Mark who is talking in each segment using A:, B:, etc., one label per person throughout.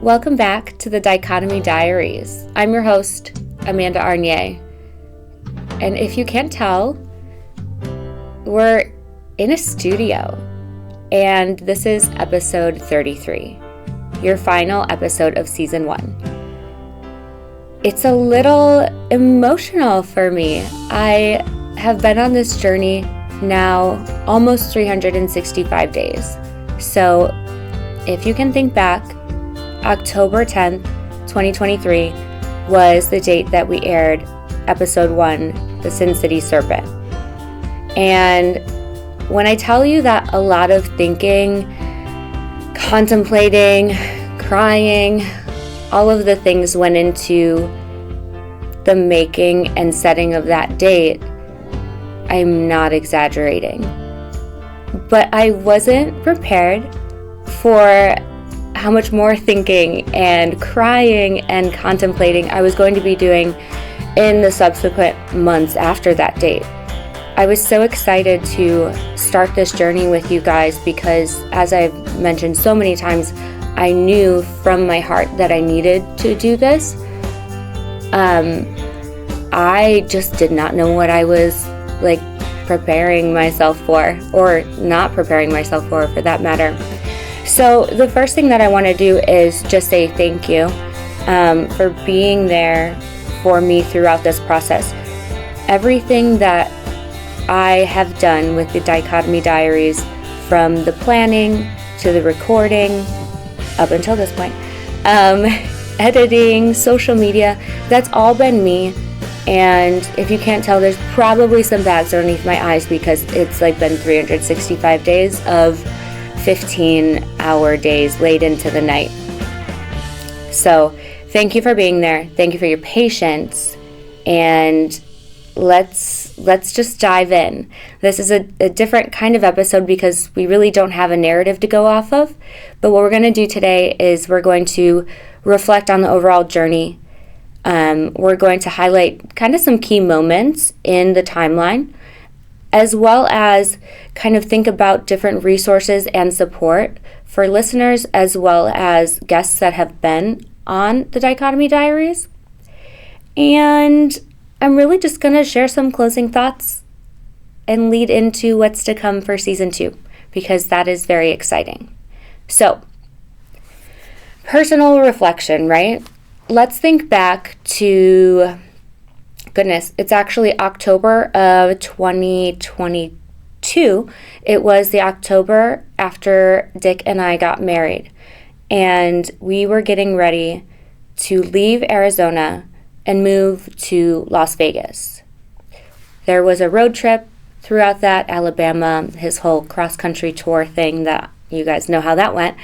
A: Welcome back to the Dichotomy Diaries. I'm your host, Amanda Arnier. And if you can't tell, we're in a studio. And this is episode 33, your final episode of season 1. It's a little emotional for me. I have been on this journey now almost 365 days. So if you can think back, October 10th, 2023 was the date that we aired episode 1, The Sin City Serpent. And when I tell you that a lot of thinking, contemplating, crying, all of the things went into the making and setting of that date, I'm not exaggerating. But I wasn't prepared for how much more thinking and crying and contemplating I was going to be doing in the subsequent months after that date. I was so excited to start this journey with you guys because, as I've mentioned so many times, I knew from my heart that I needed to do this. I just did not know what I was preparing myself for, or not preparing myself for that matter. So the first thing that I want to do is just say thank you for being there for me throughout this process. Everything that I have done with the Dichotomy Diaries, from the planning to the recording up until this point, editing, social media, that's all been me. And if you can't tell, there's probably some bags underneath my eyes because it's been 365 days of 15-hour days late into the night. So thank you for being there. Thank you for your patience. And let's just dive in. This is a different kind of episode because we really don't have a narrative to go off of. But what we're going to do today is we're going to reflect on the overall journey. We're going to highlight kind of some key moments in the timeline, as well as kind of think about different resources and support for listeners, as well as guests that have been on the Dichotomy Diaries. And I'm really just going to share some closing thoughts and lead into what's to come for season 2, because that is very exciting. So, personal reflection, right? Let's think back to, it's actually October of 2022. It was the October after Dick and I got married. And we were getting ready to leave Arizona and move to Las Vegas. There was a road trip throughout that, Alabama, his whole cross-country tour thing that you guys know how that went.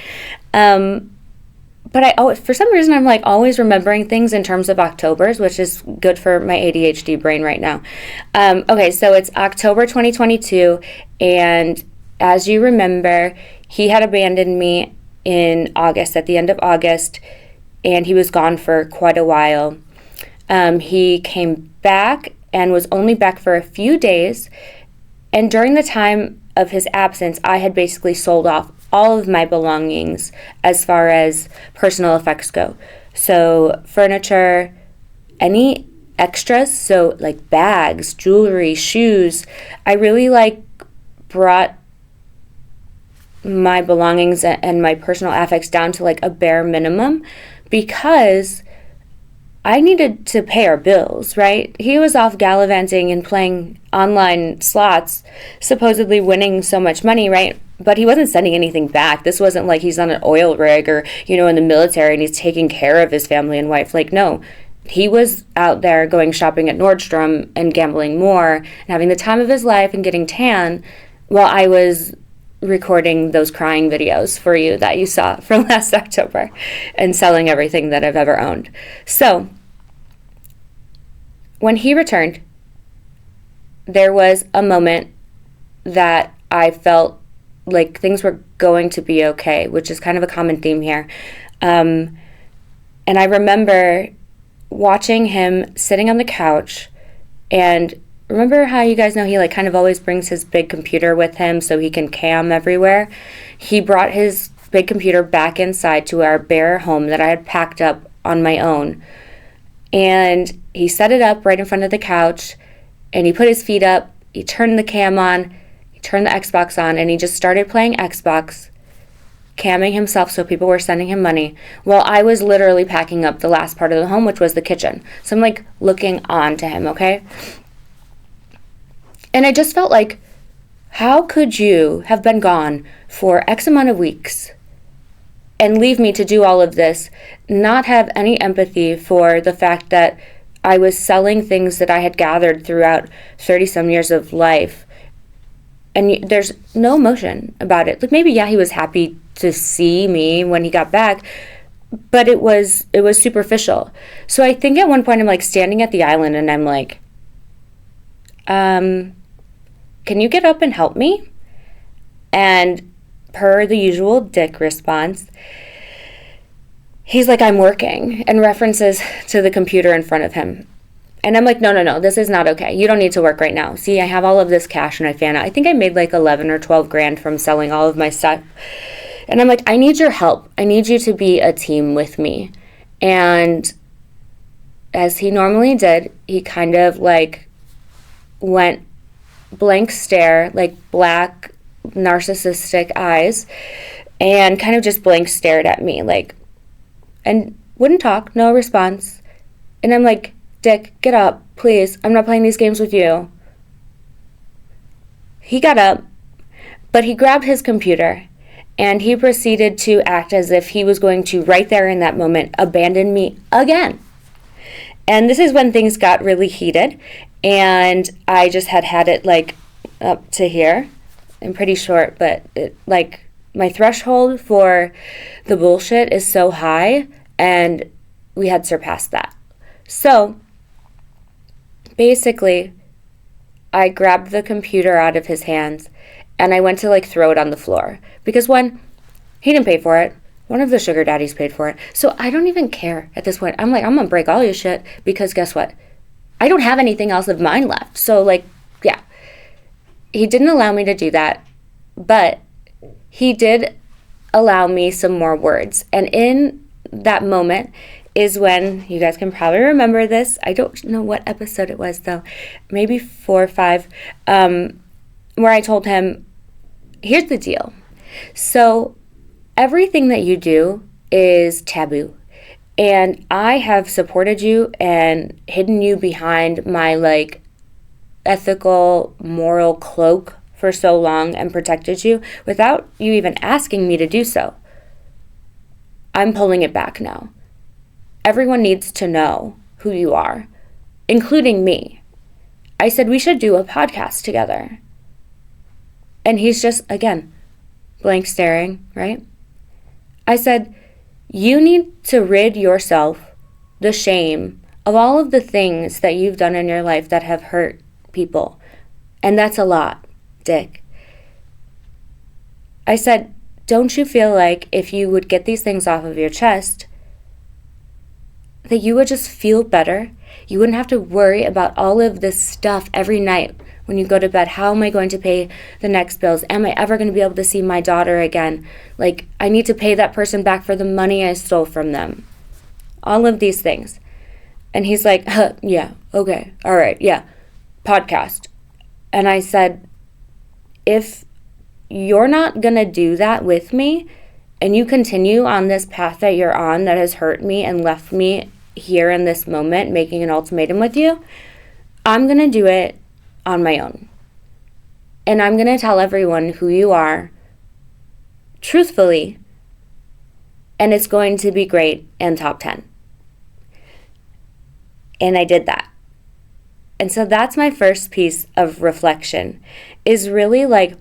A: But for some reason, I'm always remembering things in terms of Octobers, which is good for my ADHD brain right now. Okay, so it's October 2022, and as you remember, he had abandoned me in August, at the end of August, and he was gone for quite a while. He came back and was only back for a few days, and during the time of his absence, I had basically sold off all of my belongings as far as personal effects go. So furniture, any extras, so bags, jewelry, shoes, I really brought my belongings and my personal affects down to a bare minimum, because I needed to pay our bills, right? He was off gallivanting and playing online slots, supposedly winning so much money, right? But he wasn't sending anything back. This wasn't like he's on an oil rig or, in the military and he's taking care of his family and wife. No, he was out there going shopping at Nordstrom and gambling more and having the time of his life and getting tan, while I was recording those crying videos for you that you saw from last October and selling everything that I've ever owned. So when he returned, there was a moment that I felt things were going to be okay, which is kind of a common theme here. And I remember watching him sitting on the couch, and remember how you guys know he kind of always brings his big computer with him so he can cam everywhere? He brought his big computer back inside to our bare home that I had packed up on my own. And he set it up right in front of the couch, and he put his feet up, he turned the cam on, he turned the Xbox on, and he just started playing Xbox, camming himself so people were sending him money, while I was literally packing up the last part of the home, which was the kitchen. So I'm like looking on to him, okay? And I just felt like, how could you have been gone for X amount of weeks and leave me to do all of this, not have any empathy for the fact that I was selling things that I had gathered throughout 30-some years of life, and there's no emotion about it. Like, maybe, yeah, he was happy to see me when he got back, but it was superficial. So I think at one point I'm like standing at the island and I'm like, can you get up and help me? And per the usual dick response, he's like, I'm working, and references to the computer in front of him. And I'm like, no, this is not okay. You don't need to work right now. See, I have all of this cash in my fan. I think I made like 11 or 12 grand from selling all of my stuff. And I'm like, I need your help. I need you to be a team with me. And as he normally did, he kind of like went blank stare, like black narcissistic eyes, and kind of just blank stared at me, like, and wouldn't talk, no response. And I'm like, Dick, get up, please. I'm not playing these games with you. He got up, but he grabbed his computer and he proceeded to act as if he was going to, right there in that moment, abandon me again. And this is when things got really heated, and I just had it like up to here. I'm pretty short, but like my threshold for the bullshit is so high, and we had surpassed that. So basically, I grabbed the computer out of his hands and I went to like throw it on the floor, because one, he didn't pay for it. One of the sugar daddies paid for it. So I don't even care at this point. I'm like, I'm gonna break all your shit, because guess what? I don't have anything else of mine left. So like, yeah. He didn't allow me to do that, but he did allow me some more words. And in that moment is when, you guys can probably remember this, I don't know what episode it was though, maybe 4 or 5, where I told him, here's the deal. So everything that you do is taboo. And I have supported you and hidden you behind my like ethical, moral cloak for so long and protected you without you even asking me to do so. I'm pulling it back now. Everyone needs to know who you are, including me. I said we should do a podcast together. And he's just, again, blank staring, right? I said, you need to rid yourself the shame of all of the things that you've done in your life that have hurt people. And that's a lot, Dick. I said, don't you feel like if you would get these things off of your chest, that you would just feel better? You wouldn't have to worry about all of this stuff every night when you go to bed. How am I going to pay the next bills? Am I ever going to be able to see my daughter again? Like, I need to pay that person back for the money I stole from them. All of these things. And he's like, yeah, okay, all right, yeah, podcast. And I said, if you're not going to do that with me, and you continue on this path that you're on that has hurt me and left me here in this moment making an ultimatum with you, I'm going to do it on my own. And I'm going to tell everyone who you are truthfully, and it's going to be great and top 10. And I did that. And so that's my first piece of reflection, is really like,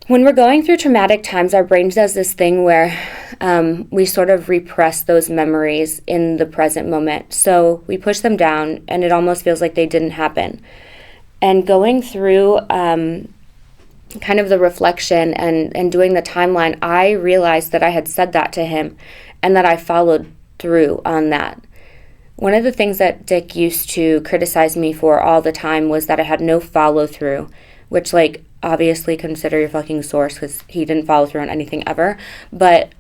A: when we're going through traumatic times, our brain does this thing where we sort of repress those memories in the present moment. So we push them down, and it almost feels like they didn't happen. And going through kind of the reflection and doing the timeline, I realized that I had said that to him and that I followed through on that. One of the things that Dick used to criticize me for all the time was that I had no follow through, which, like, obviously consider your fucking source, because he didn't follow through on anything ever. But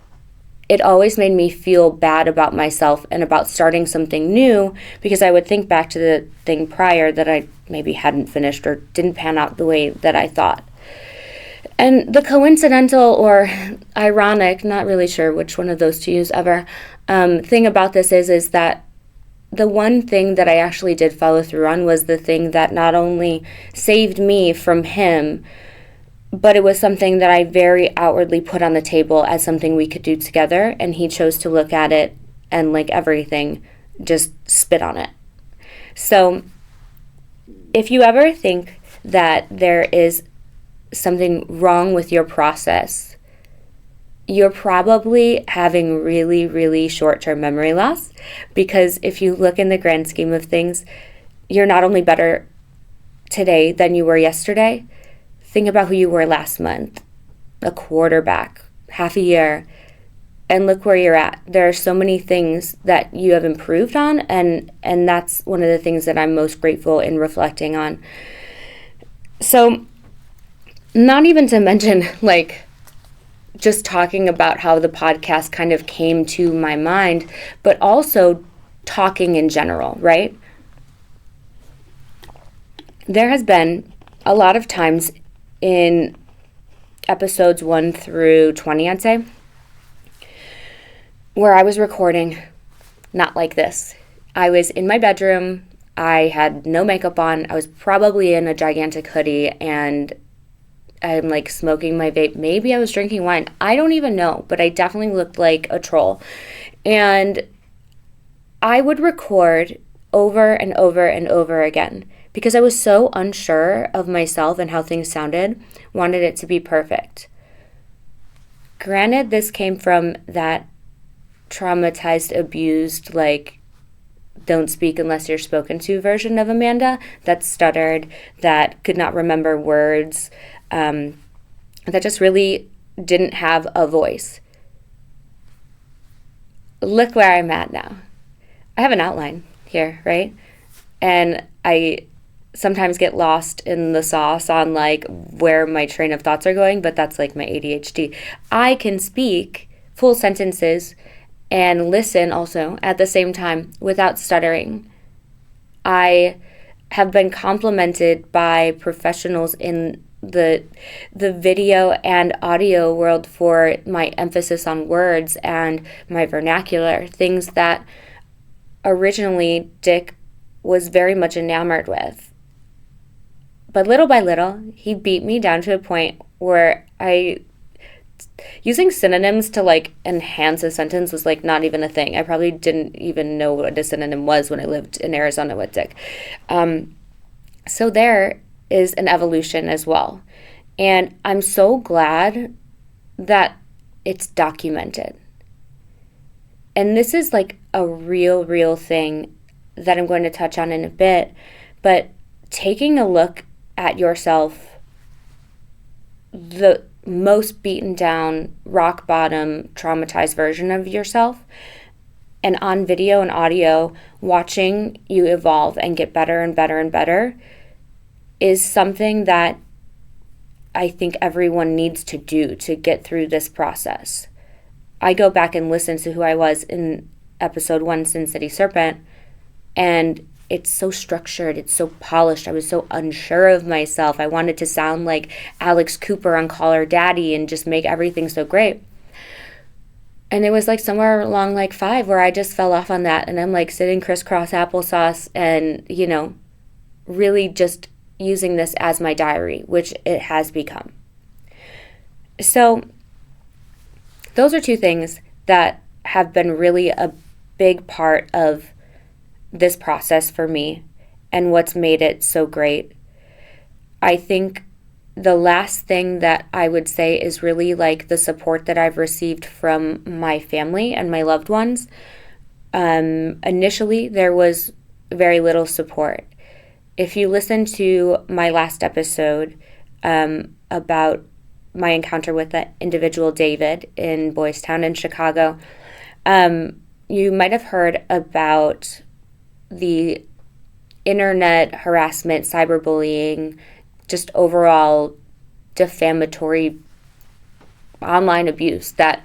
A: it always made me feel bad about myself and about starting something new, because I would think back to the thing prior that I maybe hadn't finished or didn't pan out the way that I thought. And the coincidental or ironic, not really sure which one of those to use ever, thing about this is that the one thing that I actually did follow through on was the thing that not only saved me from him, but it was something that I very outwardly put on the table as something we could do together, and he chose to look at it and, like everything, just spit on it. So if you ever think that there is something wrong with your process, you're probably having really, really short-term memory loss, because if you look in the grand scheme of things, you're not only better today than you were yesterday. Think about who you were last month, a quarter back, half a year, and look where you're at. There are so many things that you have improved on, and that's one of the things that I'm most grateful in reflecting on. So, not even to mention, like, just talking about how the podcast kind of came to my mind, but also talking in general, right? There has been a lot of times in episodes 1 through 20, I'd say, where I was recording not like this. I was in my bedroom. I had no makeup on. I was probably in a gigantic hoodie, and I'm like smoking my vape. Maybe I was drinking wine. I don't even know, but I definitely looked like a troll. And I would record over and over and over again, because I was so unsure of myself and how things sounded, wanted it to be perfect. Granted, this came from that traumatized, abused, like, don't speak unless you're spoken to version of Amanda that stuttered, that could not remember words, that just really didn't have a voice. Look where I'm at now. I have an outline here, right? And I sometimes get lost in the sauce on like where my train of thoughts are going, but that's like my ADHD. I can speak full sentences and listen also at the same time without stuttering. I have been complimented by professionals in the video and audio world for my emphasis on words and my vernacular, things that originally Dick was very much enamored with. But little by little, he beat me down to a point where using synonyms to like enhance a sentence was like not even a thing. I probably didn't even know what a synonym was when I lived in Arizona with Dick. So there is an evolution as well. And I'm so glad that it's documented. And this is like a real thing that I'm going to touch on in a bit. But taking a look at yourself, the most beaten down, rock bottom, traumatized version of yourself, and on video and audio, watching you evolve and get better and better and better is something that I think everyone needs to do to get through this process. I go back and listen to who I was in episode 1, Sin City Serpent, and it's so structured, it's so polished. I was so unsure of myself. I wanted to sound like Alex Cooper on Call Her Daddy and just make everything so great. And it was like somewhere along like 5 where I just fell off on that, and I'm like sitting crisscross applesauce and, you know, really just using this as my diary, which it has become. So those are 2 things that have been really a big part of this process for me and what's made it so great. I think the last thing that I would say is really like the support that I've received from my family and my loved ones. Initially, there was very little support. If you listen to my last episode about my encounter with that individual David in Boys Town in Chicago, you might have heard about the internet harassment, cyberbullying, just overall defamatory online abuse that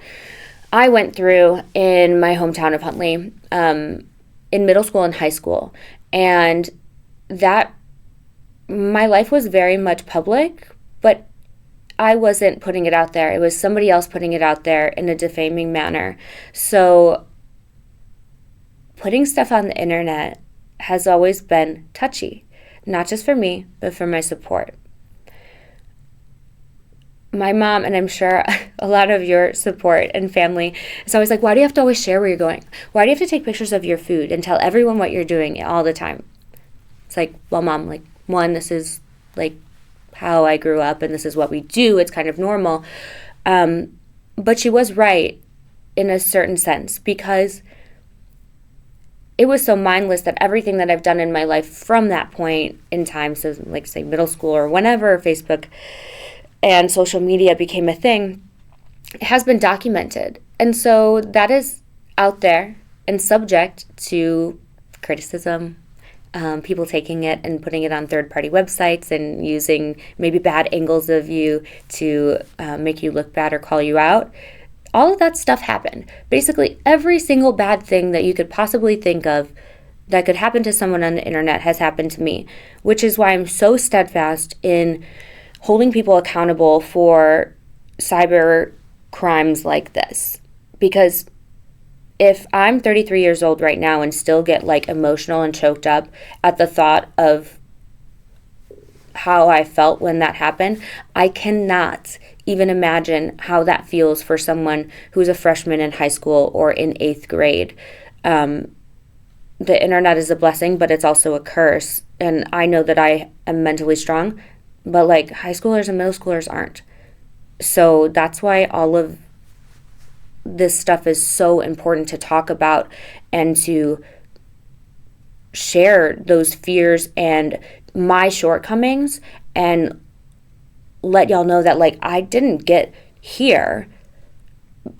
A: I went through in my hometown of Huntley, in middle school and high school. And that my life was very much public, but I wasn't putting it out there. It was somebody else putting it out there in a defaming manner. So putting stuff on the internet has always been touchy, not just for me, but for my support. My mom, and I'm sure a lot of your support and family, is always like, why do you have to always share where you're going? Why do you have to take pictures of your food and tell everyone what you're doing all the time? It's like, well, Mom, like, one, this is like how I grew up and this is what we do. It's kind of normal. But she was right in a certain sense, because it was so mindless that everything that I've done in my life from that point in time, so like say middle school or whenever Facebook and social media became a thing, it has been documented. And so that is out there and subject to criticism, people taking it and putting it on third-party websites and using maybe bad angles of you to make you look bad or call you out. All of that stuff happened. Basically, every single bad thing that you could possibly think of that could happen to someone on the internet has happened to me, which is why I'm so steadfast in holding people accountable for cyber crimes like this. Because if I'm 33 years old right now and still get like emotional and choked up at the thought of how I felt when that happened, I cannot even imagine how that feels for someone who's a freshman in high school or in 8th grade. The internet is a blessing, but it's also a curse. And I know that I am mentally strong, but like high schoolers and middle schoolers aren't. So that's why all of this stuff is so important to talk about and to share those fears and my shortcomings and let y'all know that like I didn't get here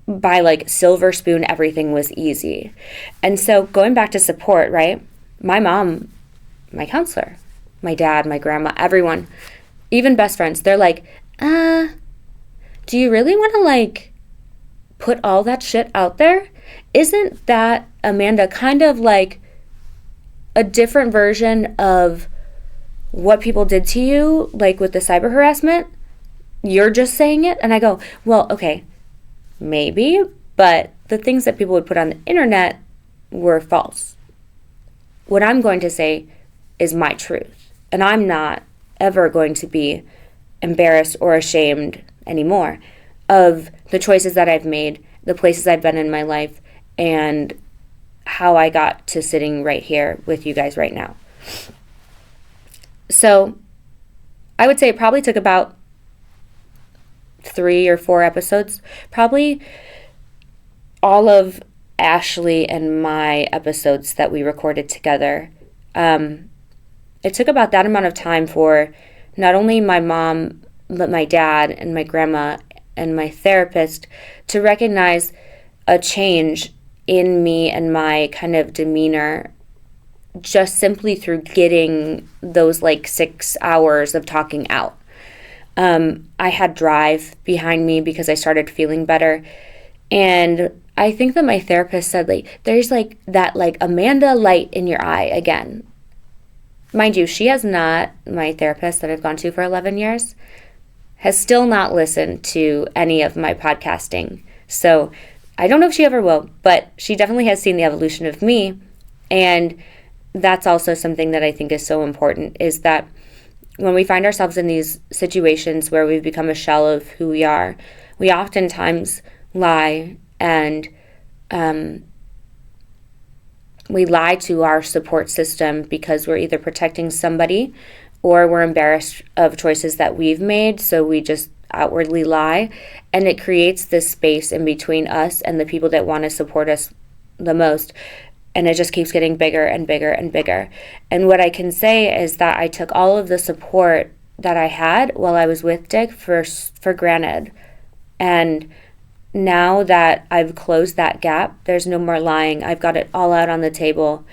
A: by like silver spoon, everything was easy. And so going back to support, right? My mom, my counselor, my dad, my grandma, everyone, even best friends, they're like, do you really want to like put all that shit out there? Isn't that, Amanda, kind of like a different version of what people did to you, like with the cyber harassment? You're just saying it? And I go, well, okay, maybe, but the things that people would put on the internet were false. What I'm going to say is my truth, and I'm not ever going to be embarrassed or ashamed anymore of the choices that I've made, the places I've been in my life, and how I got to sitting right here with you guys right now. So I would say it probably took about 3 or 4 episodes, probably all of Ashley and my episodes that we recorded together. It took about that amount of time for not only my mom, but my dad and my grandma and my therapist to recognize a change in me and my kind of demeanor just simply through getting those like 6 hours of talking out. I had drive behind me because I started feeling better. And I think that my therapist said, like, there's like that like Amanda light in your eye again. Mind you, she has not, my therapist that I've gone to for 11 years, has still not listened to any of my podcasting. So I don't know if she ever will, but she definitely has seen the evolution of me. And that's also something that I think is so important, is that when we find ourselves in these situations where we've become a shell of who we are, we oftentimes lie, and we lie to our support system because we're either protecting somebody or we're embarrassed of choices that we've made, so we just outwardly lie. And it creates this space in between us and the people that want to support us the most. And it just keeps getting bigger and bigger and bigger. And what I can say is that I took all of the support that I had while I was with Dick for granted. And now that I've closed that gap, there's no more lying. I've got it all out on the table.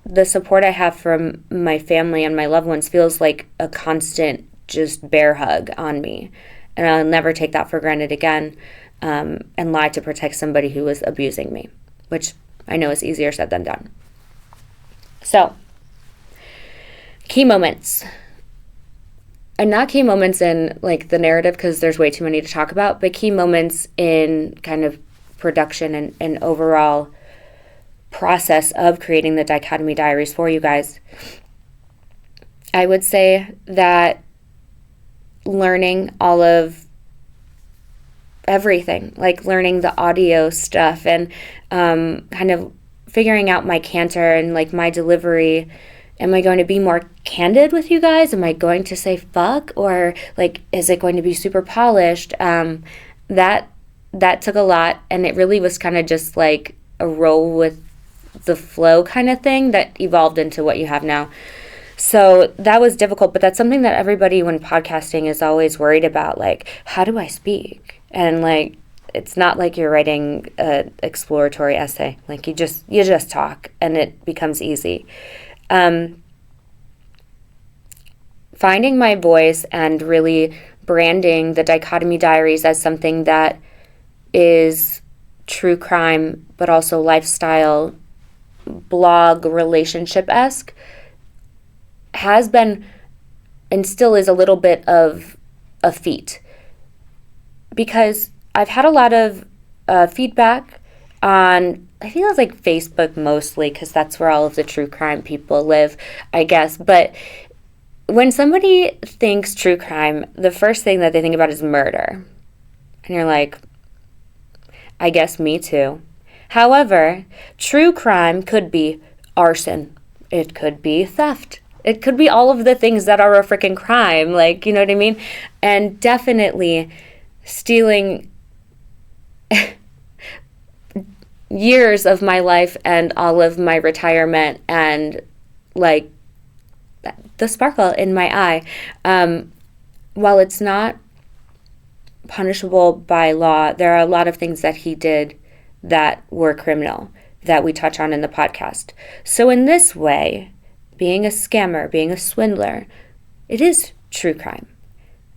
A: the support I have from my family and my loved ones feels like a constant just bear hug on me. And I'll never take that for granted again, and lie to protect somebody who was abusing me, which I know is easier said than done. So, key moments. And not key moments in like the narrative, because there's way too many to talk about, but key moments in kind of production and overall process of creating the Dichotomy Diaries for you guys. I would say that learning all of everything, like learning the audio stuff and kind of figuring out my canter and like my delivery. Am I going to be more candid with you guys? Am I going to say fuck? Or like, is it going to be super polished? That took a lot, and it really was kind of just like a roll with the flow kind of thing that evolved into what you have now. So that was difficult, but that's something that everybody when podcasting is always worried about, like, how do I speak? And like, it's not like you're writing an exploratory essay. Like you just talk and it becomes easy. Finding my voice and really branding the Dichotomy Diaries as something that is true crime, but also lifestyle, blog, relationship-esque, has been and still is a little bit of a feat. Because I've had a lot of feedback on, I think it was like Facebook mostly, because that's where all of the true crime people live, I guess. But when somebody thinks true crime, the first thing that they think about is murder. And you're like, I guess me too. However, true crime could be arson. It could be theft. It could be all of the things that are a freaking crime. Like, you know what I mean? And definitely stealing years of my life and all of my retirement and like the sparkle in my eye. While it's not punishable by law, there are a lot of things that he did that were criminal that we touch on in the podcast. So in this way, being a scammer, being a swindler, it is true crime.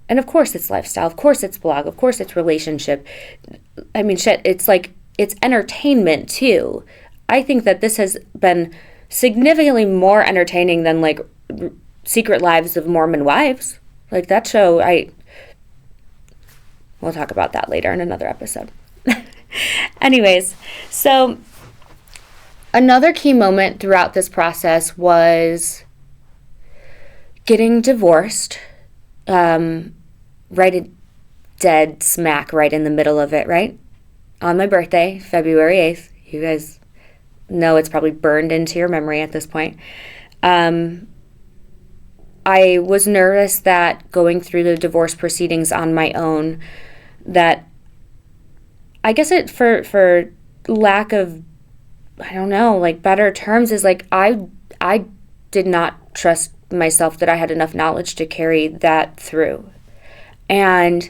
A: And of course it's lifestyle, of course it's blog, of course it's relationship. I mean, shit, it's like, it's entertainment too. I think that this has been significantly more entertaining than like Secret Lives of Mormon Wives. Like that show, we'll talk about that later in another episode. Anyways, so another key moment throughout this process was getting divorced, right dead smack right in the middle of it, right? On my birthday, February 8th. You guys know it's probably burned into your memory at this point. I was nervous that going through the divorce proceedings on my own, that I guess it for lack of, I don't know, like better terms, is like I did not trust myself that I had enough knowledge to carry that through. And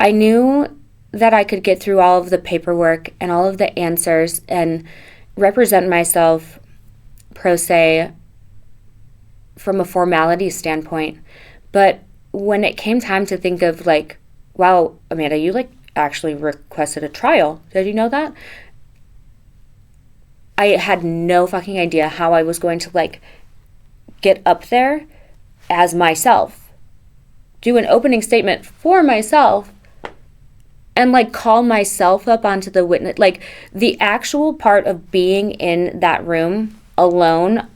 A: I knew that I could get through all of the paperwork and all of the answers and represent myself pro se from a formality standpoint. But when it came time to think of like, wow, Amanda, you like actually requested a trial. Did you know that? I had no fucking idea how I was going to like get up there as myself, do an opening statement for myself, and like call myself up onto the witness, like the actual part of being in that room alone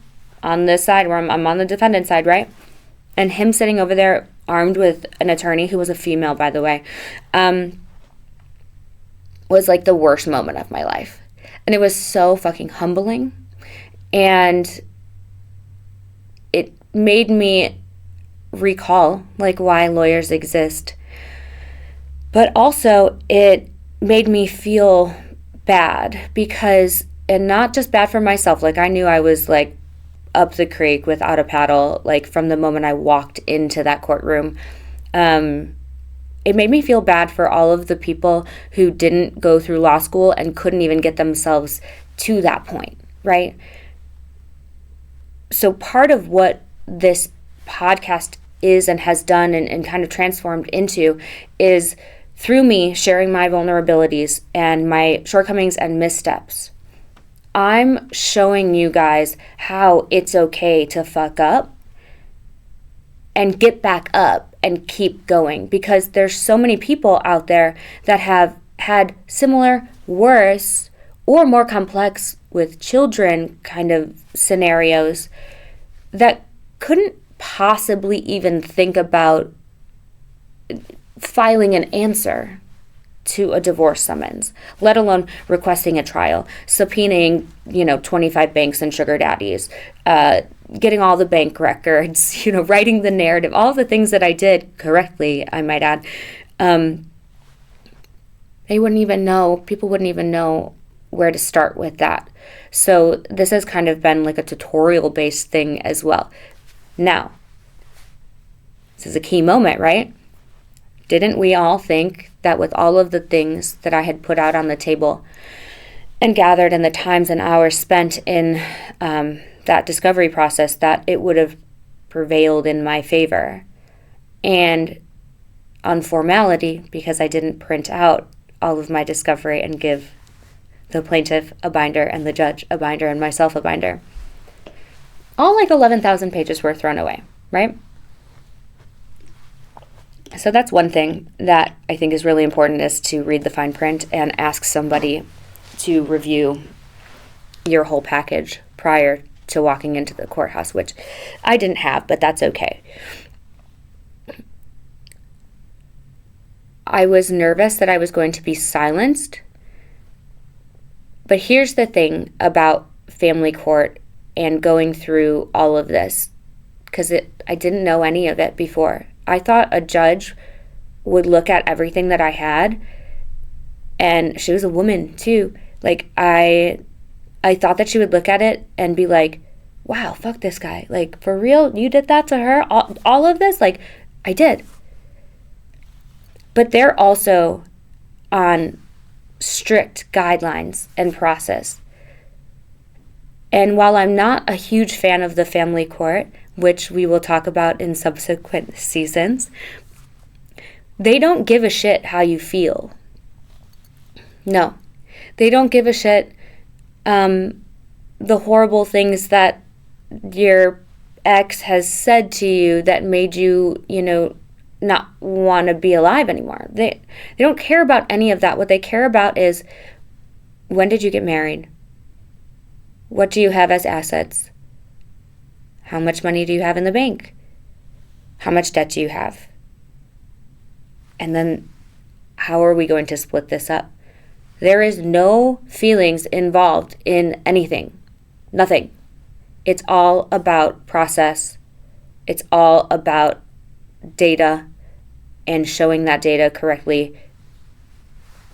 A: on this side where I'm on the defendant's side, right? And him sitting over there armed with an attorney who was a female, by the way, was like the worst moment of my life. And it was so fucking humbling. And it made me recall like why lawyers exist. But also it made me feel bad because, and not just bad for myself, like I knew I was like up the creek without a paddle, like from the moment I walked into that courtroom. It made me feel bad for all of the people who didn't go through law school and couldn't even get themselves to that point, right? So part of what this podcast is and has done and kind of transformed into is through me sharing my vulnerabilities and my shortcomings and missteps. I'm showing you guys how it's okay to fuck up and get back up and keep going, because there's so many people out there that have had similar, worse, or more complex with children kind of scenarios that couldn't possibly even think about filing an answer to a divorce summons, let alone requesting a trial, subpoenaing, 25 banks and sugar daddies, getting all the bank records, writing the narrative, all the things that I did correctly, I might add. People wouldn't even know where to start with that. So this has kind of been like a tutorial-based thing as well. Now, this is a key moment, right? Didn't we all think that with all of the things that I had put out on the table and gathered and the times and hours spent in that discovery process, that it would have prevailed in my favor? And on formality, because I didn't print out all of my discovery and give the plaintiff a binder and the judge a binder and myself a binder, all like 11,000 pages were thrown away, right? So that's one thing that I think is really important, is to read the fine print and ask somebody to review your whole package prior to walking into the courthouse, which I didn't have, but that's okay. I was nervous that I was going to be silenced. But here's the thing about family court and going through all of this, because I didn't know any of it before. I thought a judge would look at everything that I had, and she was a woman too. Like, I thought that she would look at it and be like, wow, fuck this guy. Like, for real? You did that to her? All of this? Like, I did. But they're also on strict guidelines and process. And while I'm not a huge fan of the family court, which we will talk about in subsequent seasons, they don't give a shit how you feel. No, they don't give a shit the horrible things that your ex has said to you that made you, not want to be alive anymore. They don't care about any of that. What they care about is, when did you get married? What do you have as assets? How much money do you have in the bank? How much debt do you have? And then, how are we going to split this up? There is no feelings involved in anything. Nothing. It's all about process. It's all about data and showing that data correctly,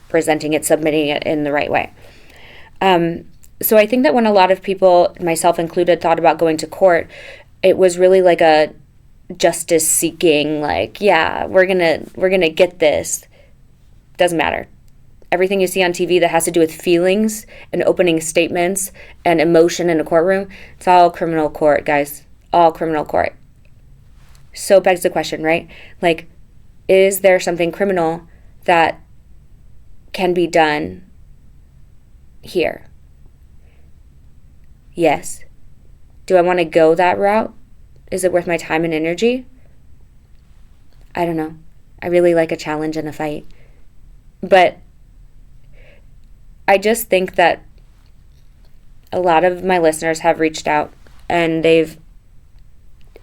A: presenting it, submitting it in the right way. So I think that when a lot of people, myself included, thought about going to court, it was really like a justice seeking, like, yeah, we're gonna get this. Doesn't matter. Everything you see on TV that has to do with feelings and opening statements and emotion in a courtroom, it's all criminal court, guys. All criminal court. So it begs the question, right? Like, is there something criminal that can be done here? Yes. Do I want to go that route? Is it worth my time and energy? I don't know. I really like a challenge and a fight. But I just think that a lot of my listeners have reached out and they've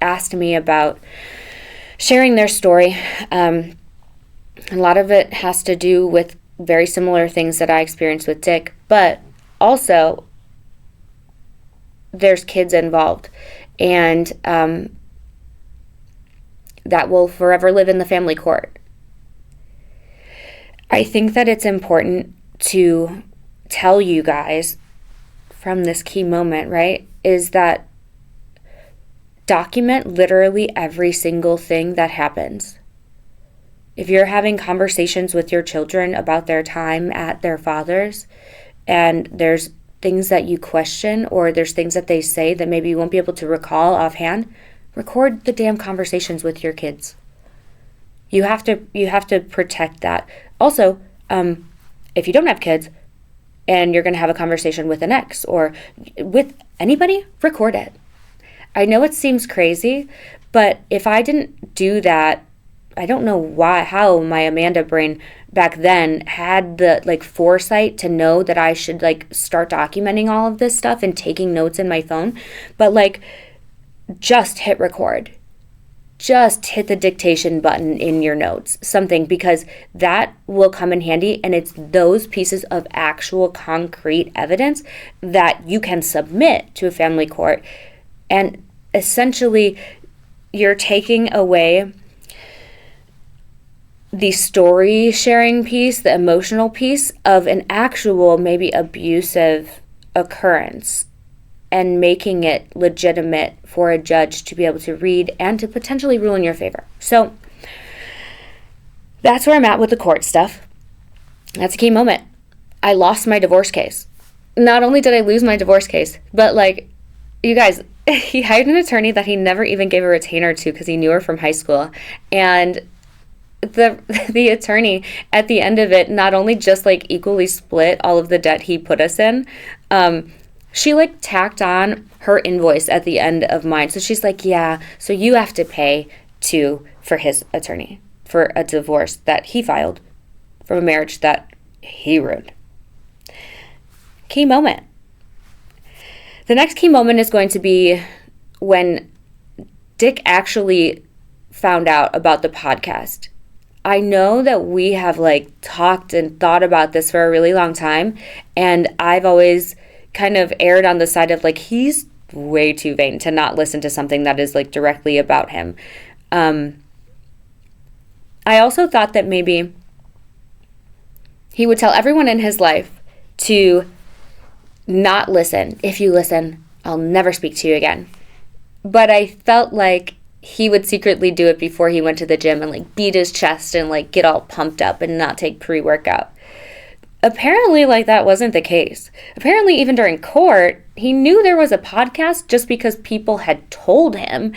A: asked me about sharing their story. A lot of it has to do with very similar things that I experienced with Dick, but also there's kids involved, and that will forever live in the family court. I think that it's important to tell you guys from this key moment, right, is that document literally every single thing that happens. If you're having conversations with your children about their time at their father's, and there's things that you question, or there's things that they say that maybe you won't be able to recall offhand, record the damn conversations with your kids. You have to protect that. Also, if you don't have kids and you're going to have a conversation with an ex or with anybody, record it. I know it seems crazy, but if I didn't do that, I don't know how my Amanda brain back then had the foresight to know that I should start documenting all of this stuff and taking notes in my phone. But just hit record. Just hit the dictation button in your notes, something, because that will come in handy, and it's those pieces of actual concrete evidence that you can submit to a family court. And essentially, you're taking away the story sharing piece, the emotional piece of an actual, maybe abusive occurrence, and making it legitimate for a judge to be able to read and to potentially rule in your favor. So that's where I'm at with the court stuff. That's a key moment. I lost my divorce case. Not only did I lose my divorce case, but you guys, he hired an attorney that he never even gave a retainer to because he knew her from high school. And the attorney at the end of it not only just equally split all of the debt he put us in, she tacked on her invoice at the end of mine. So she's yeah, so you have to pay too for his attorney for a divorce that he filed from a marriage that he ruined. Key moment. The next key moment is going to be when Dick actually found out about the podcast. I know that we have talked and thought about this for a really long time, and I've always kind of erred on the side of he's way too vain to not listen to something that is directly about him. I also thought that maybe he would tell everyone in his life to not listen. If you listen, I'll never speak to you again. But I felt he would secretly do it before he went to the gym and beat his chest and get all pumped up and not take pre-workout. Apparently, that wasn't the case. Apparently, even during court, he knew there was a podcast just because people had told him,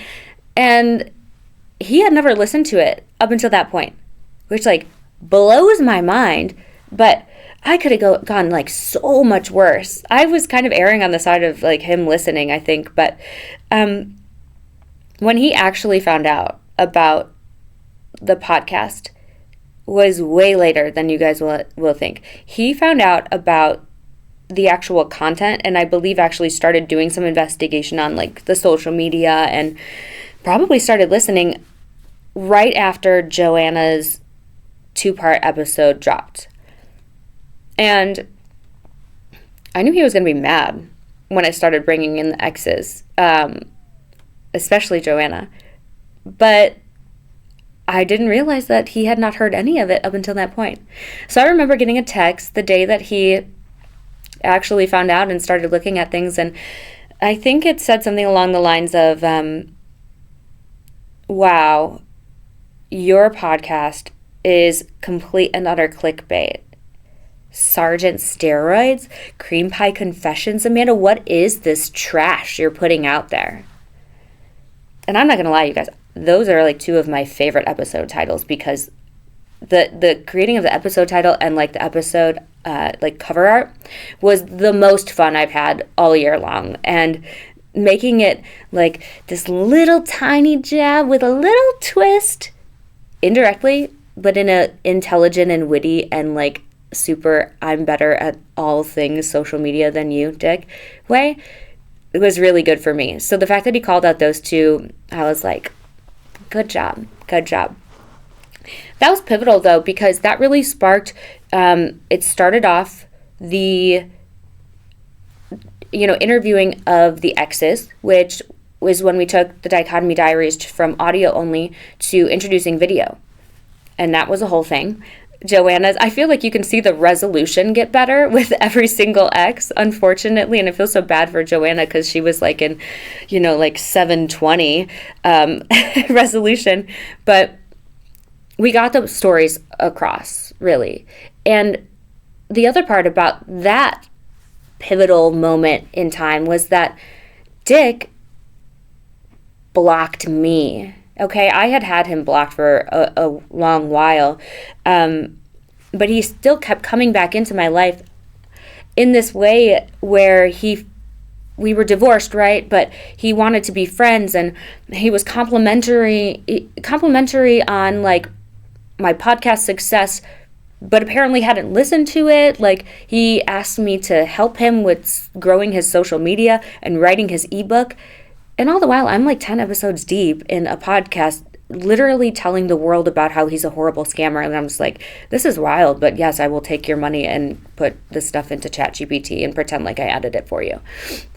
A: and he had never listened to it up until that point, which blows my mind. But I could have gone so much worse. I was kind of erring on the side of him listening, I think. But when he actually found out about the podcast was way later than you guys will think. He found out about the actual content, and I believe actually started doing some investigation on the social media, and probably started listening right after Joanna's 2-part episode dropped. And I knew he was going to be mad when I started bringing in the exes, especially Joanna. But I didn't realize that he had not heard any of it up until that point. So I remember getting a text the day that he actually found out and started looking at things, and I think it said something along the lines of, wow, your podcast is complete and utter clickbait. Sergeant Steroids? Cream Pie Confessions? Amanda, what is this trash you're putting out there? And I'm not going to lie, you guys, those are 2 of my favorite episode titles, because the creating of the episode title and the episode cover art was the most fun I've had all year long. And making it this little tiny jab with a little twist, indirectly, but in a intelligent and witty and super I'm better at all things social media than you, Dick, way, it was really good for me. So the fact that he called out those 2, I was good job. That was pivotal, though, because that really sparked, it started off the, interviewing of the exes, which was when we took the Dichotomy Diaries from audio only to introducing video. And that was a whole thing. Joanna's, I feel you can see the resolution get better with every single ex, unfortunately, and I feel so bad for Joanna because she was in 720 resolution, but we got the stories across, really. And the other part about that pivotal moment in time was that Dick blocked me. Okay, I had him blocked for a long while, but he still kept coming back into my life in this way where we were divorced, right? But he wanted to be friends, and he was complimentary on like my podcast success, but apparently hadn't listened to it. Like, he asked me to help him with growing his social media and writing his ebook. And all the while, I'm like 10 episodes deep in a podcast, literally telling the world about how he's a horrible scammer. And I'm just like, this is wild, but yes, I will take your money and put this stuff into ChatGPT and pretend like I added it for you.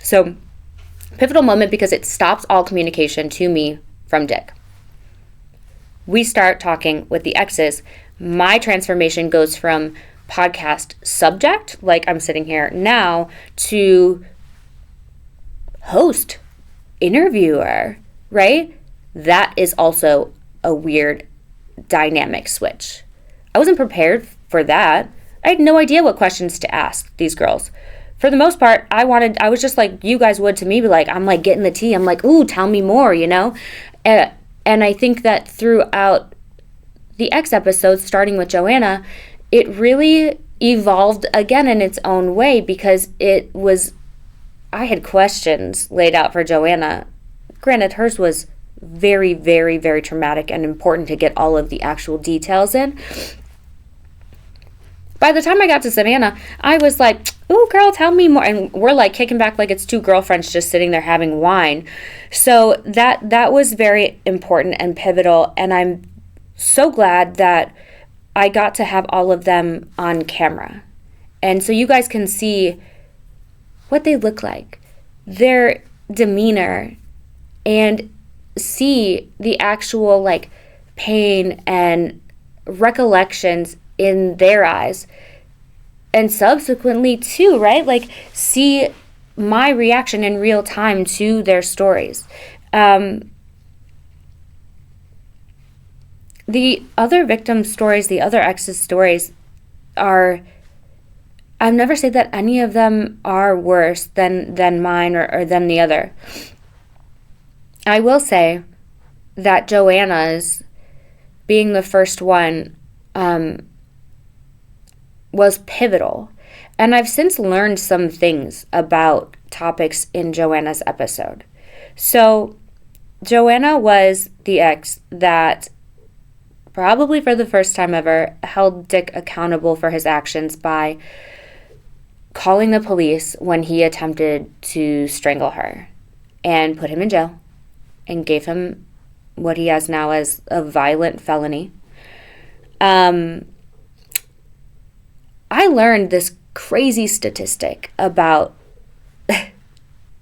A: So, pivotal moment because it stops all communication to me from Dick. We start talking with the exes. My transformation goes from podcast subject, like I'm sitting here now, to host, interviewer, right? That is also a weird dynamic switch. I wasn't prepared for that. I had no idea what questions to ask these girls. For the most part, I was just like you guys would to me, be like, I'm like getting the tea. I'm like, ooh, tell me more, you know? And I think that throughout the X episodes, starting with Joanna, it really evolved again in its own way because I had questions laid out for Joanna. Granted, hers was very, very, very traumatic and important to get all of the actual details in. By the time I got to Savannah, I was like, ooh, girl, tell me more. And we're like kicking back like it's two girlfriends just sitting there having wine. So that was very important and pivotal. And I'm so glad that I got to have all of them on camera. And so you guys can see what they look like, their demeanor, and see the actual like pain and recollections in their eyes. And subsequently too, right? Like, see my reaction in real time to their stories. The other victim stories, the other exes stories I've never said that any of them are worse than mine or than the other. I will say that Joanna's being the first one was pivotal. And I've since learned some things about topics in Joanna's episode. So Joanna was the ex that probably for the first time ever held Dick accountable for his actions by calling the police when he attempted to strangle her and put him in jail and gave him what he has now as a violent felony. I learned this crazy statistic about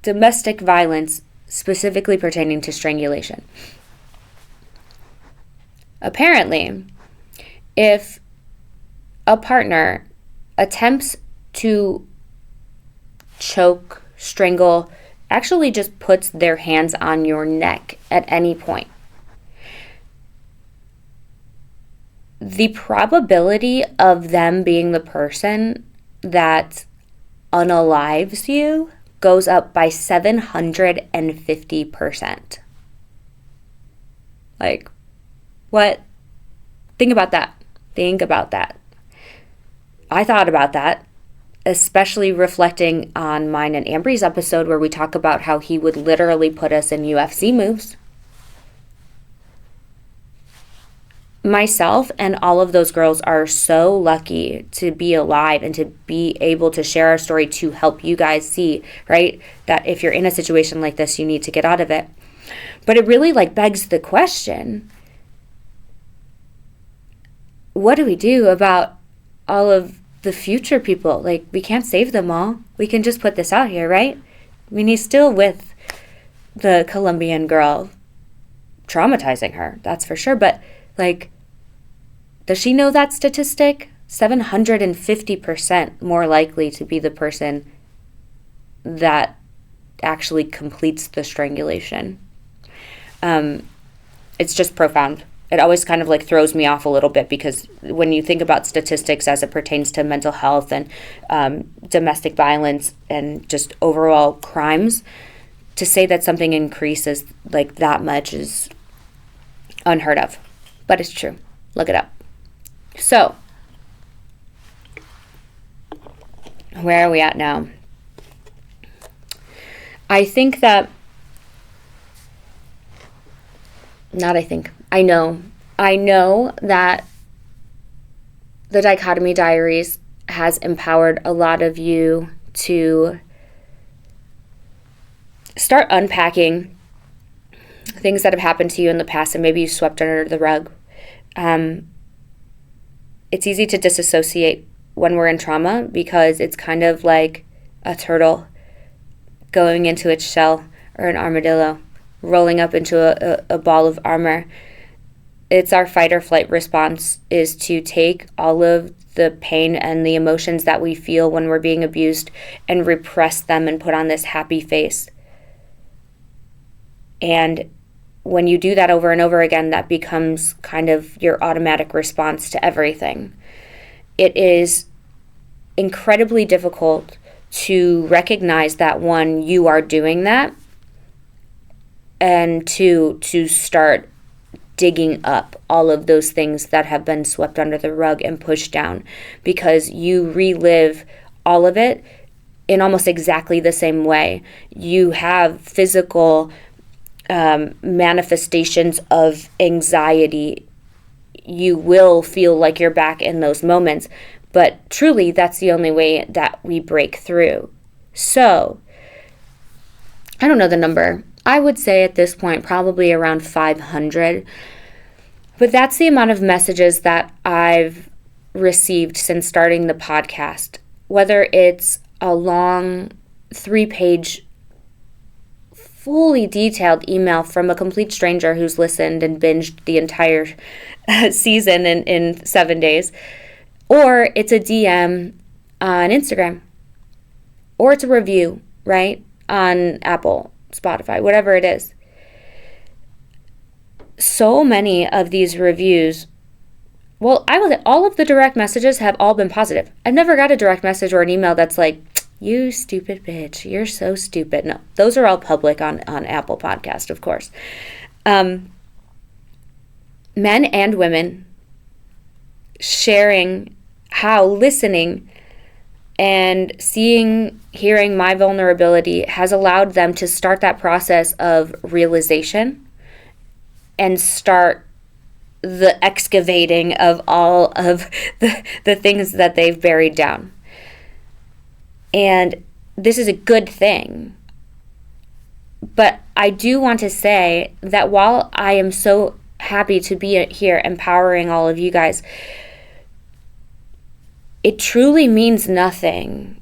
A: domestic violence, specifically pertaining to strangulation. Apparently, if a partner attempts to choke, strangle, actually just puts their hands on your neck at any point, the probability of them being the person that unalives you goes up by 750%. Like, what? Think about that. Think about that. I thought about that, especially reflecting on mine and Ambry's episode where we talk about how he would literally put us in UFC moves. Myself and all of those girls are so lucky to be alive and to be able to share our story to help you guys see, right, that if you're in a situation like this, you need to get out of it. But it really like begs the question, what do we do about all of the future people? Like, we can't save them all. We can just put this out here, right? I mean, he's still with the Colombian girl, traumatizing her, that's for sure. But like, does she know that statistic? 750% more likely to be the person that actually completes the strangulation. It's just profound. it always kind of like throws me off a little bit, because when you think about statistics as it pertains to mental health and domestic violence and just overall crimes, to say that something increases like that much is unheard of. But it's true. Look it up. So, where are we at now? I think that, I know that the Dichotomy Diaries has empowered a lot of you to start unpacking things that have happened to you in the past and maybe you swept under the rug. It's easy to disassociate when we're in trauma, because it's kind of like a turtle going into its shell, or an armadillo rolling up into a ball of armor. It's our fight or flight response, is to take all of the pain and the emotions that we feel when we're being abused and repress them and put on this happy face. And when you do that over and over again, that becomes kind of your automatic response to everything. It is incredibly difficult to recognize that, one, you are doing that, and two, to start digging up all of those things that have been swept under the rug and pushed down, because you relive all of it in almost exactly the same way. You have physical manifestations of anxiety. You will feel like you're back in those moments, but truly that's the only way that we break through. So, I don't know the number. I would say at this point probably around 500, but that's the amount of messages that I've received since starting the podcast. Whether it's a long 3-page fully detailed email from a complete stranger who's listened and binged the entire season in 7 days, or it's a DM on Instagram, or it's a review, right, on Apple, Spotify, whatever it is. So many of these reviews, well, I will say all of the direct messages have all been positive. I've never got a direct message or an email that's like, "You stupid bitch, you're so stupid." No, those are all public on Apple Podcast, of course. Men and women sharing how listening and hearing my vulnerability has allowed them to start that process of realization and start the excavating of all of the things that they've buried down. And this is a good thing. But I do want to say that while I am so happy to be here empowering all of you guys, it truly means nothing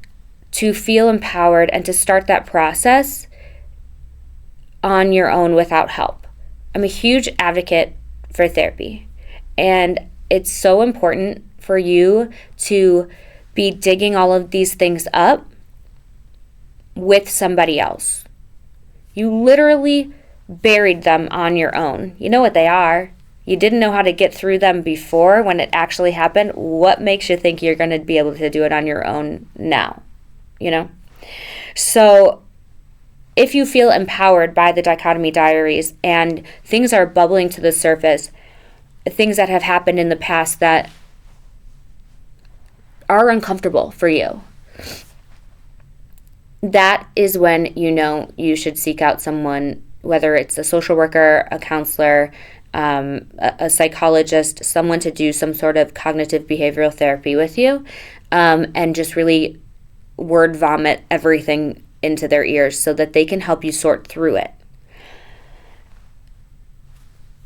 A: to feel empowered and to start that process on your own without help. I'm a huge advocate for therapy, and it's so important for you to be digging all of these things up with somebody else. You literally buried them on your own. You know what they are. You didn't know how to get through them before when it actually happened. What makes you think you're going to be able to do it on your own now? You know? So if you feel empowered by the Dichotomy Diaries and things are bubbling to the surface, things that have happened in the past that are uncomfortable for you, that is when you know you should seek out someone, whether it's a social worker, a counselor, a psychologist, someone to do some sort of cognitive behavioral therapy with you, and just really word vomit everything into their ears so that they can help you sort through it.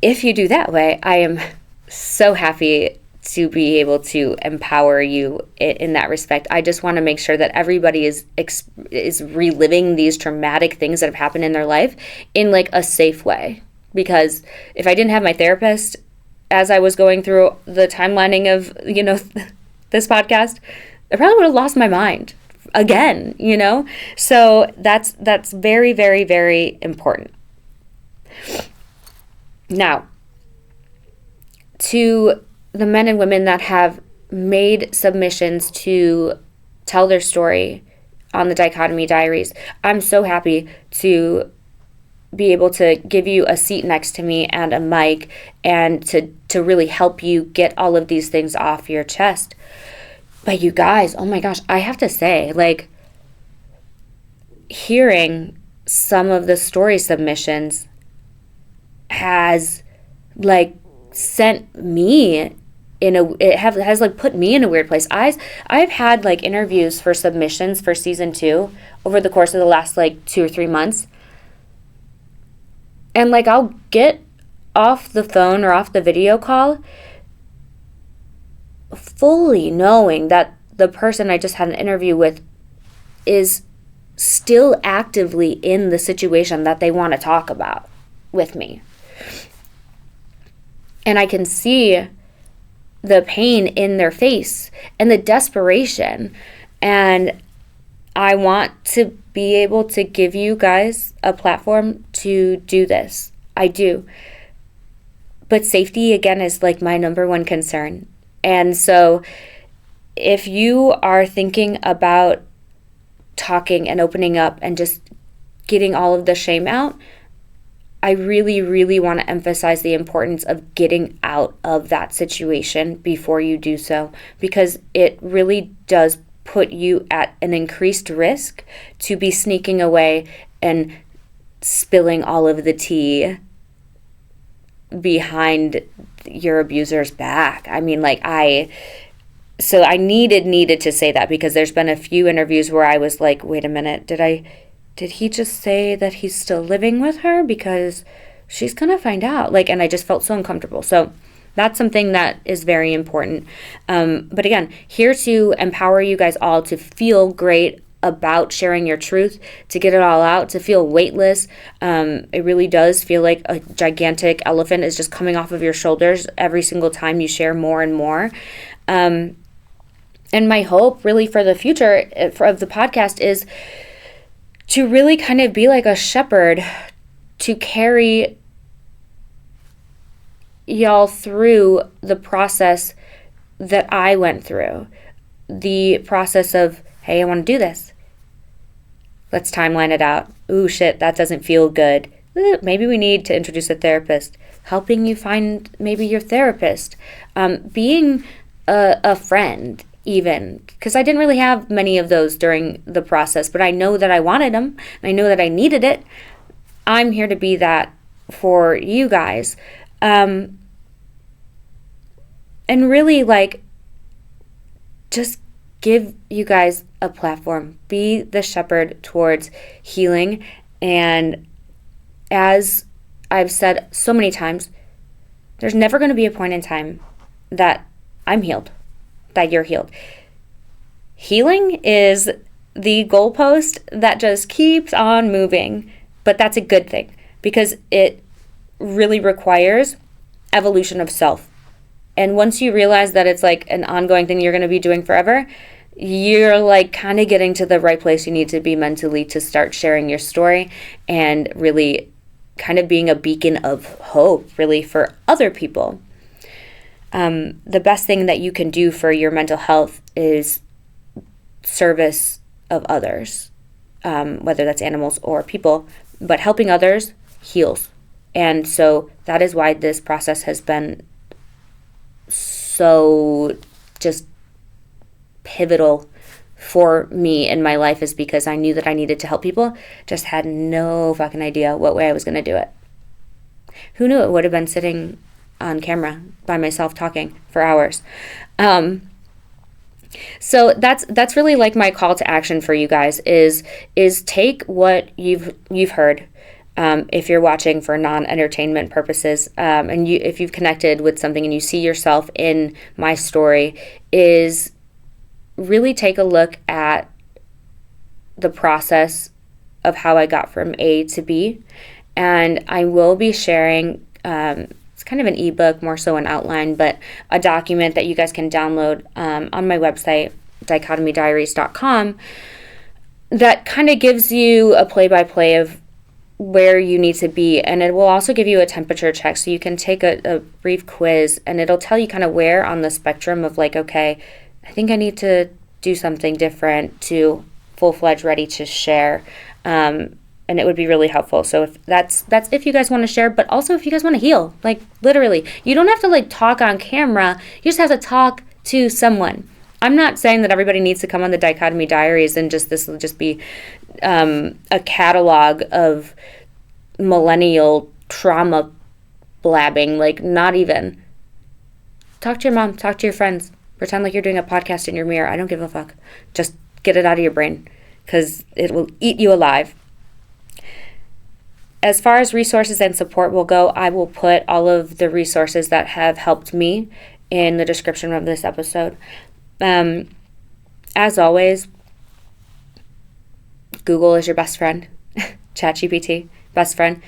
A: If you do that way, I am so happy to be able to empower you in that respect. I just want to make sure that everybody is reliving these traumatic things that have happened in their life in like a safe way. Because if I didn't have my therapist as I was going through the timelining of, this podcast, I probably would have lost my mind again, So that's very, very, very important. Now, to the men and women that have made submissions to tell their story on the Dichotomy Diaries, I'm so happy to be able to give you a seat next to me and a mic and to really help you get all of these things off your chest. But you guys, oh my gosh, I have to say, like, hearing some of the story submissions has, like, sent me has like put me in a weird place. I've had like interviews for submissions for season 2 over the course of the last like 2 or 3 months. And like I'll get off the phone or off the video call fully knowing that the person I just had an interview with is still actively in the situation that they want to talk about with me. And I can see the pain in their face and the desperation. And I want to be able to give you guys a platform to do this. I do. But safety, again, is like my number one concern. And so if you are thinking about talking and opening up and just getting all of the shame out, I really, really want to emphasize the importance of getting out of that situation before you do so, because it really does put you at an increased risk to be sneaking away and spilling all of the tea behind your abuser's back. I mean, like so I needed to say that, because there's been a few interviews where I was like, wait a minute, did he just say that he's still living with her? Because she's going to find out. Like, and I just felt so uncomfortable. So that's something that is very important. But again, here to empower you guys all to feel great about sharing your truth, to get it all out, to feel weightless. It really does feel like a gigantic elephant is just coming off of your shoulders every single time you share more and more. And my hope really for the future of the podcast is to really kind of be like a shepherd to carry y'all through the process that I went through. The process of, hey, I want to do this. Let's timeline it out. Ooh, shit, that doesn't feel good. Maybe we need to introduce a therapist. Helping you find maybe your therapist. Being a friend, even, because I didn't really have many of those during the process, but I know that I wanted them, and I know that I needed it. I'm here to be that for you guys. And really, like, just give you guys a platform. Be the shepherd towards healing. And as I've said so many times, there's never going to be a point in time that I'm healed, that you're healed. Healing is the goalpost that just keeps on moving, but that's a good thing, because it really requires evolution of self. And once you realize that it's like an ongoing thing you're going to be doing forever, you're like kind of getting to the right place you need to be mentally to start sharing your story and really kind of being a beacon of hope, really, for other people. The best thing that you can do for your mental health is service of others, whether that's animals or people, but helping others heals. And so that is why this process has been so just pivotal for me in my life, is because I knew that I needed to help people, just had no fucking idea what way I was going to do it. Who knew it would have been sitting on camera by myself talking for hours. So that's really like my call to action for you guys is take what you've heard, if you're watching for non-entertainment purposes, and if you've connected with something and you see yourself in my story, is really take a look at the process of how I got from A to B. And I will be sharing, it's kind of an ebook, more so an outline, but a document that you guys can download on my website, dichotomydiaries.com, that kind of gives you a play-by-play of where you need to be. And it will also give you a temperature check, so you can take a brief quiz, and it'll tell you kind of where on the spectrum of like, okay, I think I need to do something different to full-fledged ready to share. And it would be really helpful. So if that's if you guys want to share, but also if you guys want to heal, like literally, you don't have to like talk on camera. You just have to talk to someone. I'm not saying that everybody needs to come on the Dichotomy Diaries and this will just be a catalog of millennial trauma blabbing. Like, not even. Talk to your mom, talk to your friends, pretend like you're doing a podcast in your mirror. I don't give a fuck. Just get it out of your brain, because it will eat you alive. As far as resources and support will go, I will put all of the resources that have helped me in the description of this episode. As always, Google is your best friend. ChatGPT, best friend.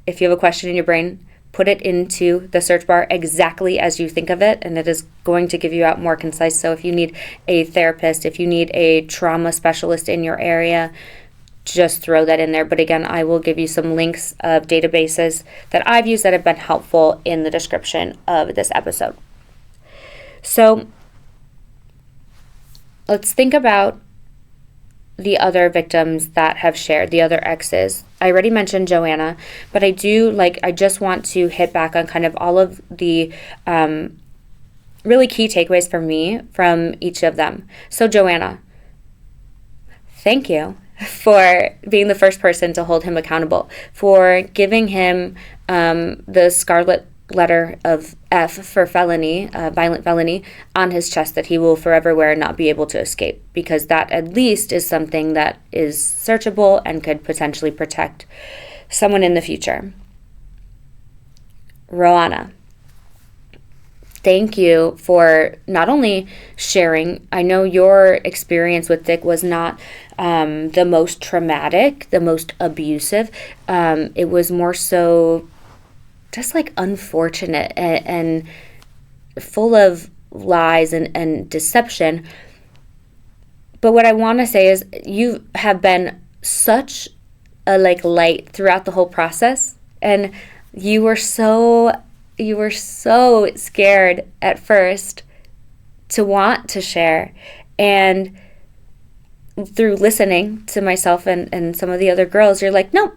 A: If you have a question in your brain, put it into the search bar exactly as you think of it, and it is going to give you out more concise. So if you need a therapist, if you need a trauma specialist in your area, just throw that in there. But again, I will give you some links of databases that I've used that have been helpful in the description of this episode. So let's think about the other victims that have shared, the other exes. I already mentioned Joanna, but I just want to hit back on kind of all of the really key takeaways for me from each of them. So Joanna, thank you for being the first person to hold him accountable, for giving him the scarlet letter of F for felony, violent felony, on his chest that he will forever wear and not be able to escape, because that at least is something that is searchable and could potentially protect someone in the future. Roanna, thank you for not only sharing. I know your experience with Dick was not the most traumatic, the most abusive. It was more so just like unfortunate and full of lies and deception. But what I want to say is you have been such a light throughout the whole process, and you were so scared at first to want to share, and through listening to myself and some of the other girls, you're like, nope,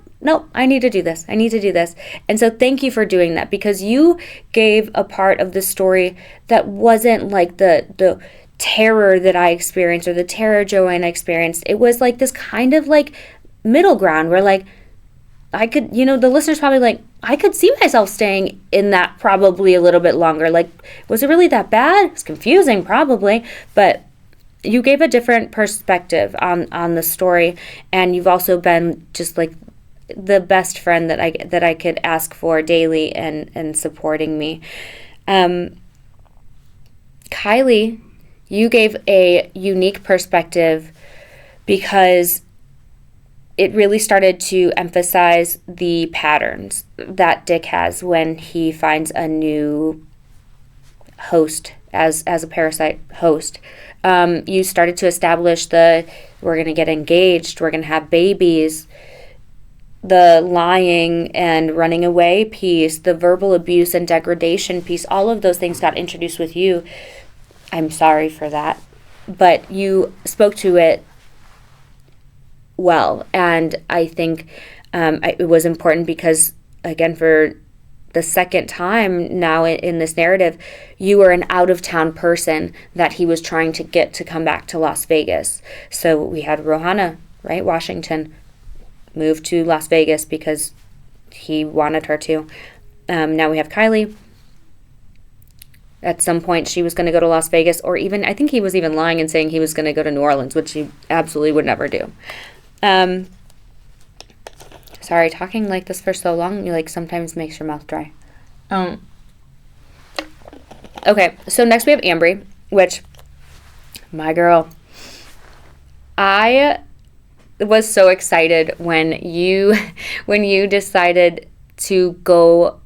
A: I need to do this. And so thank you for doing that, because you gave a part of the story that wasn't like the terror that I experienced or the terror Joanna experienced. It was like this kind of like middle ground where like I could, the listeners probably like, I could see myself staying in that probably a little bit longer. Like, was it really that bad? It's confusing probably, but you gave a different perspective on the story, and you've also been just like the best friend that I could ask for daily and supporting me. Kylie, you gave a unique perspective because it really started to emphasize the patterns that Dick has when he finds a new host as a parasite host. You started to establish we're going to get engaged, we're going to have babies, the lying and running away piece, the verbal abuse and degradation piece, all of those things got introduced with you. I'm sorry for that, but you spoke to it well, and I think it was important because, again, for the second time now in this narrative, you were an out-of-town person that he was trying to get to come back to Las Vegas. So we had Rohanna, right, Washington, moved to Las Vegas because he wanted her to. Now we have Kylie. At some point, she was going to go to Las Vegas, or even, I think he was even lying and saying he was going to go to New Orleans, which he absolutely would never do. Sorry, talking like this for so long, sometimes makes your mouth dry. Okay, so next we have Ambry, which, my girl, I was so excited when you decided to go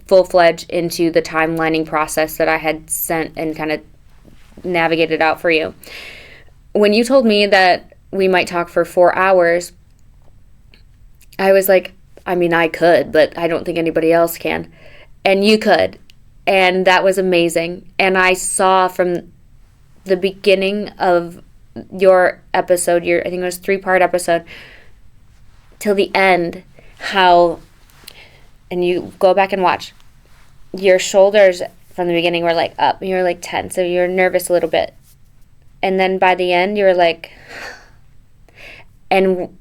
A: full-fledged into the timelining process that I had sent and kind of navigated out for you. When you told me that we might talk for 4 hours, I was like, I mean, I could, but I don't think anybody else can. And you could. And that was amazing. And I saw from the beginning of your episode, I think it was 3-part episode, till the end, how, and you go back and watch, your shoulders from the beginning were like up, and you were like tense, so you were nervous a little bit. And then by the end, you were like, and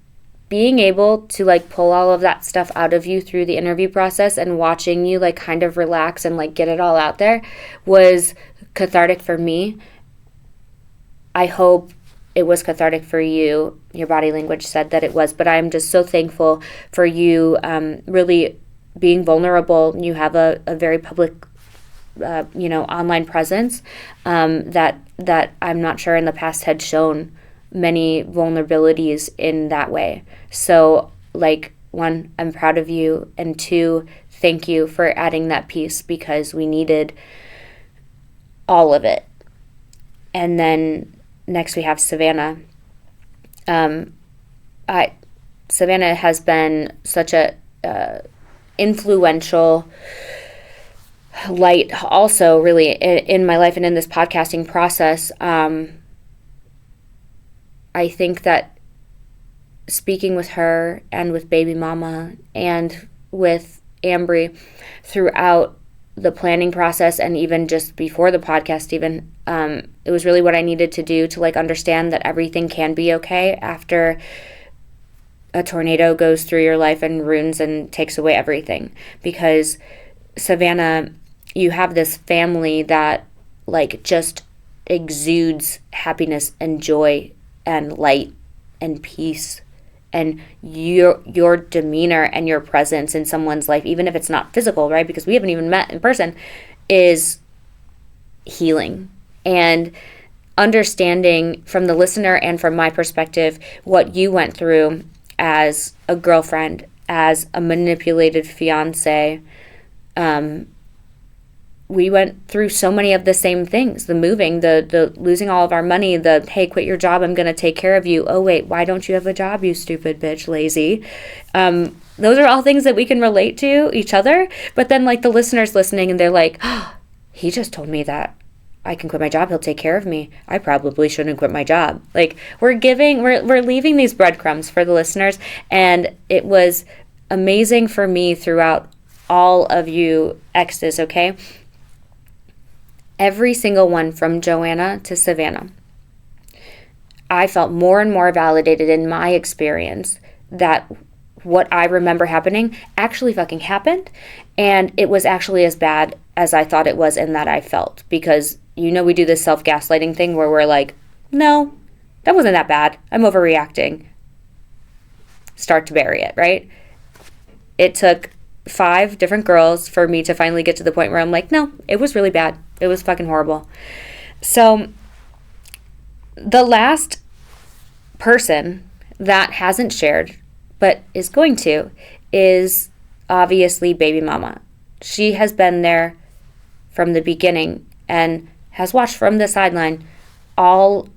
A: being able to like pull all of that stuff out of you through the interview process and watching you like kind of relax and like get it all out there was cathartic for me. I hope it was cathartic for you. Your body language said that it was, but I'm just so thankful for you really being vulnerable. You have a very public, online presence that I'm not sure in the past had shown many vulnerabilities in that way. So, like, 1, I'm proud of you, and 2, thank you for adding that piece because we needed all of it. And then next we have Savannah. Savannah has been such a influential light also really in my life and in this podcasting process. I think that speaking with her and with baby mama and with Ambry throughout the planning process and even just before the podcast even, it was really what I needed to do to like understand that everything can be okay after a tornado goes through your life and ruins and takes away everything. Because Savannah, you have this family that like just exudes happiness and joy and light and peace, and your demeanor and your presence in someone's life, even if it's not physical, right? Because we haven't even met in person, is healing. And understanding from the listener and from my perspective what you went through as a girlfriend, as a manipulated fiance, we went through so many of the same things, the moving, the losing all of our money, the, hey, quit your job, I'm going to take care of you. Oh, wait, why don't you have a job, you stupid bitch, lazy? Those are all things that we can relate to each other. But then like the listeners listening and they're like, oh, he just told me that I can quit my job, he'll take care of me. I probably shouldn't quit my job. Like we're leaving these breadcrumbs for the listeners. And it was amazing for me throughout all of you exes, okay? Every single one from Joanna to Savannah, I felt more and more validated in my experience that what I remember happening actually fucking happened. And it was actually as bad as I thought it was and that I felt. Because, we do this self-gaslighting thing where we're like, no, that wasn't that bad. I'm overreacting. Start to bury it, right? It took 5 different girls for me to finally get to the point where I'm like, no, it was really bad. It was fucking horrible. So the last person that hasn't shared but is going to is obviously baby mama. She has been there from the beginning and has watched from the sideline all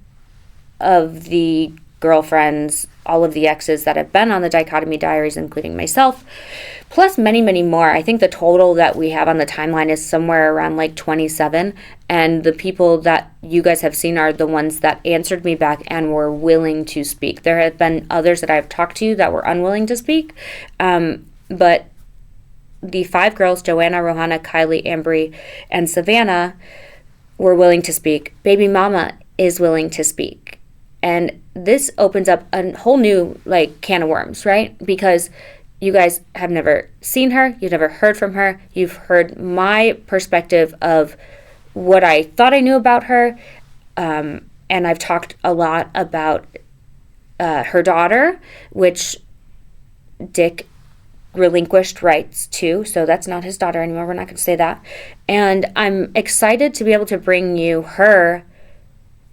A: of the girlfriends, all of the exes that have been on the Dichotomy Diaries, including myself, plus many, many more. I think the total that we have on the timeline is somewhere around like 27. And the people that you guys have seen are the ones that answered me back and were willing to speak. There have been others that I've talked to that were unwilling to speak. But the 5 girls, Joanna, Rohanna, Kylie, Ambry, and Savannah, were willing to speak. Baby mama is willing to speak. And this opens up a whole new like can of worms, right? Because you guys have never seen her, you've never heard from her, you've heard my perspective of what I thought I knew about her, and I've talked a lot about her daughter, which Dick relinquished rights to, so that's not his daughter anymore, we're not going to say that. And I'm excited to be able to bring you her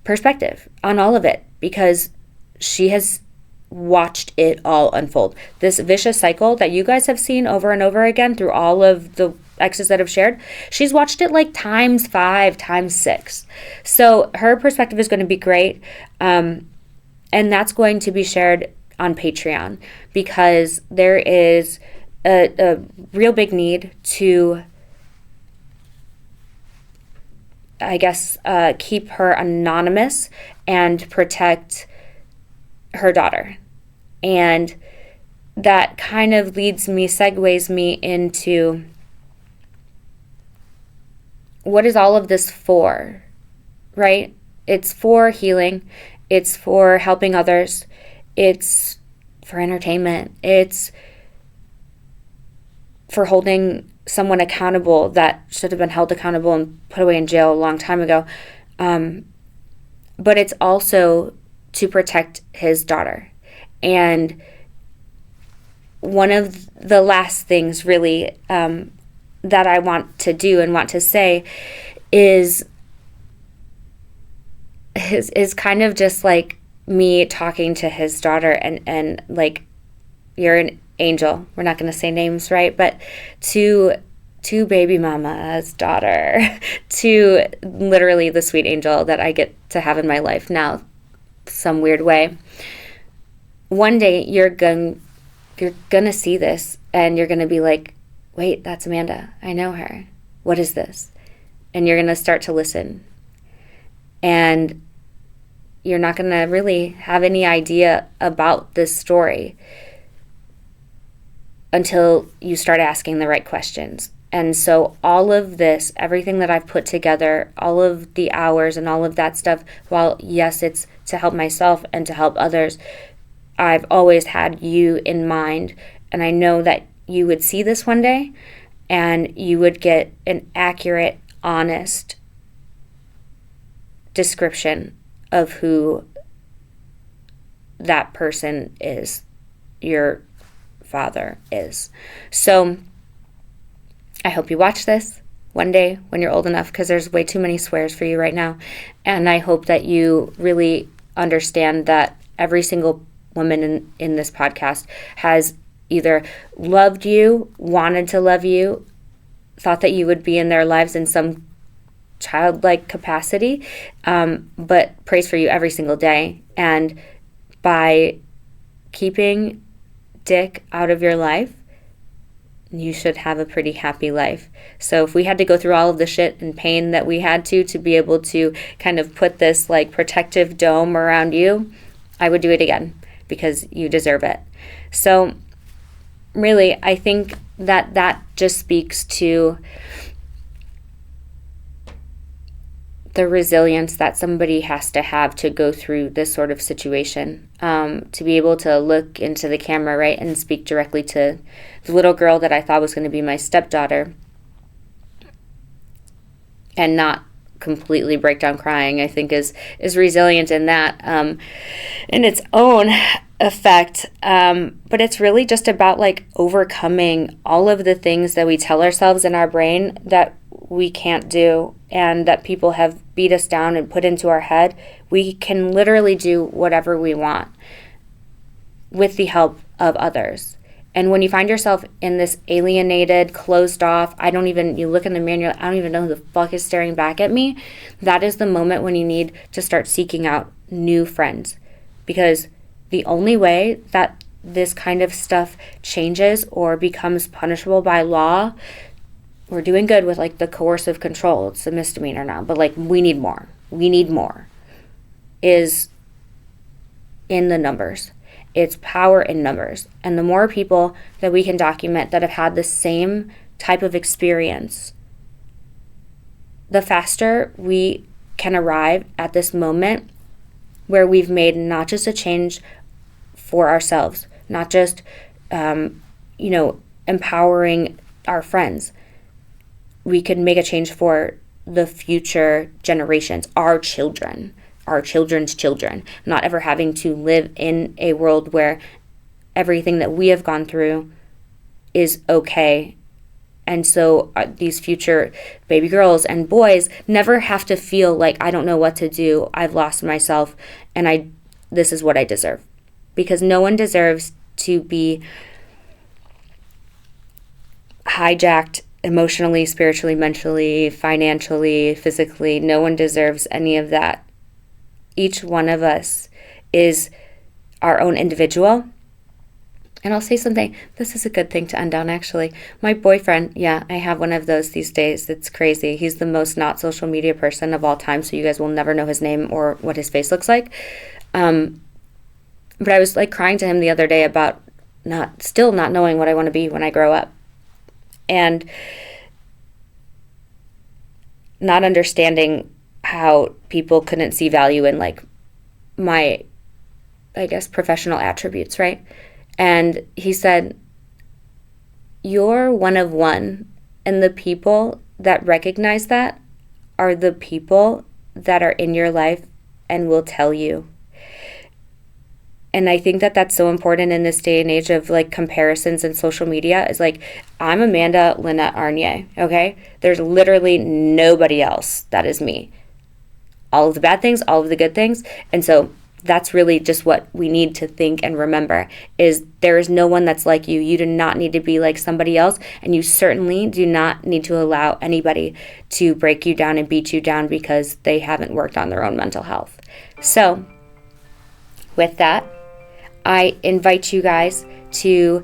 A: perspective on all of it, because she has watched it all unfold. This vicious cycle that you guys have seen over and over again through all of the exes that have shared, she's watched it like times 5, times 6. So her perspective is going to be great. And that's going to be shared on Patreon, because there is a real big need to, I guess, keep her anonymous and protect her daughter. And that kind of segues me into, what is all of this for, right? It's for healing. It's for helping others. It's for entertainment. It's for holding someone accountable that should have been held accountable and put away in jail a long time ago. But it's also to protect his daughter. And one of the last things really that I want to do and want to say is kind of just like me talking to his daughter and like, you're an angel. We're not going to say names, right? But to baby mama's daughter, to literally the sweet angel that I get to have in my life now, some weird way. One day you're gonna see this and you're gonna be like, wait, that's Amanda. I know her. What is this? And you're gonna start to listen. And you're not gonna really have any idea about this story until you start asking the right questions. And so all of this, everything that I've put together, all of the hours and all of that stuff, while yes, it's to help myself and to help others, I've always had you in mind. And I know that you would see this one day and you would get an accurate, honest description of who that person is, your father is. So I hope you watch this one day when you're old enough, because there's way too many swears for you right now. And I hope that you really understand that every single woman in this podcast has either loved you, wanted to love you, thought that you would be in their lives in some childlike capacity, but prays for you every single day. And by keeping Dick out of your life, you should have a pretty happy life. So if we had to go through all of the shit and pain that we had to be able to kind of put this like protective dome around you, I would do it again, because you deserve it. So really, I think that just speaks to the resilience that somebody has to have to go through this sort of situation, to be able to look into the camera, right, and speak directly to the little girl that I thought was going to be my stepdaughter and not completely break down crying, I think is resilient in that, in its own effect. But it's really just about like overcoming all of the things that we tell ourselves in our brain that we can't do and that people have beat us down and put into our head. We can literally do whatever we want with the help of others. And when you find yourself in this alienated, closed off, you look in the mirror and you're like, I don't even know who the fuck is staring back at me, that is the moment when you need to start seeking out new friends. Because the only way that this kind of stuff changes or becomes punishable by law, we're doing good with like the coercive control, it's a misdemeanor now, but like we need more, is in the numbers. It's power in numbers. And the more people that we can document that have had the same type of experience, the faster we can arrive at this moment where we've made not just a change for ourselves, not just, empowering our friends. We could make a change for the future generations, our children, our children's children, not ever having to live in a world where everything that we have gone through is okay. And so these future baby girls and boys never have to feel like, I don't know what to do, I've lost myself, and this is what I deserve. Because no one deserves to be hijacked emotionally, spiritually, mentally, financially, physically. No one deserves any of that. Each one of us is our own individual. And I'll say something, this is a good thing to end on actually. My boyfriend, yeah, I have one of those these days. It's crazy. He's the most not social media person of all time, so you guys will never know his name or what his face looks like. But I was like crying to him the other day about still not knowing what I want to be when I grow up. And not understanding how people couldn't see value in like my, I guess, professional attributes, right? And he said, you're one of one, and the people that recognize that are the people that are in your life and will tell you. And I think that that's so important in this day and age of like comparisons and social media. Is like, I'm Amanda Lynette Arnier, okay? There's literally nobody else that is me. All of the bad things, all of the good things. And so that's really just what we need to think and remember, is there is no one that's like you. You do not need to be like somebody else, and you certainly do not need to allow anybody to break you down and beat you down because they haven't worked on their own mental health. So with that, I invite you guys to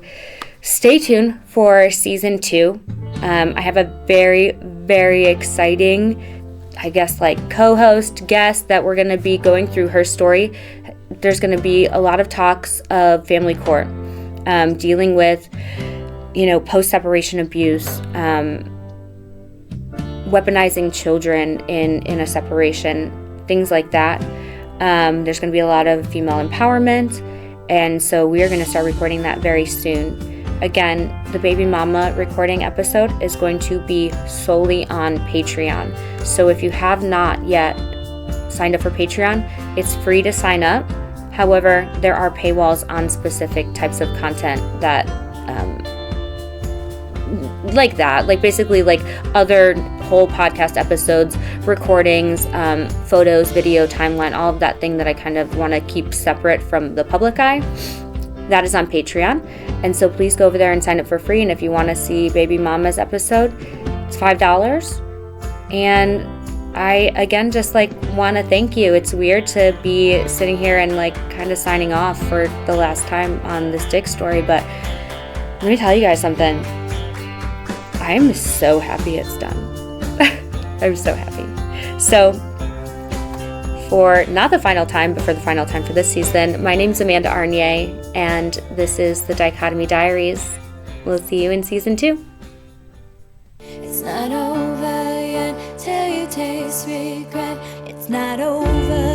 A: stay tuned for season 2. I have a very, very exciting, I guess, like co-host guest that we're going to be going through her story. There's going to be a lot of talks of family court, dealing with, post-separation abuse, weaponizing children in a separation, things like that. There's going to be a lot of female empowerment. And so we are going to start recording that very soon. Again, the baby mama recording episode is going to be solely on Patreon. So if you have not yet signed up for Patreon, it's free to sign up. However, there are paywalls on specific types of content that, basically like other whole podcast episodes, recordings, photos, video, timeline, all of that thing that I kind of want to keep separate from the public eye. That is on Patreon. And so please go over there and sign up for free. And if you want to see Baby Mama's episode, it's $5. And I, again, just want to thank you. It's weird to be sitting here and kind of signing off for the last time on this dick story. But let me tell you guys something. I'm so happy it's done. I'm so happy. So for not the final time, but for the final time for this season, my name's Amanda Arnier, and this is the Dichotomy Diaries. We'll see you in season 2.
B: It's not over yet till you taste regret. It's not over.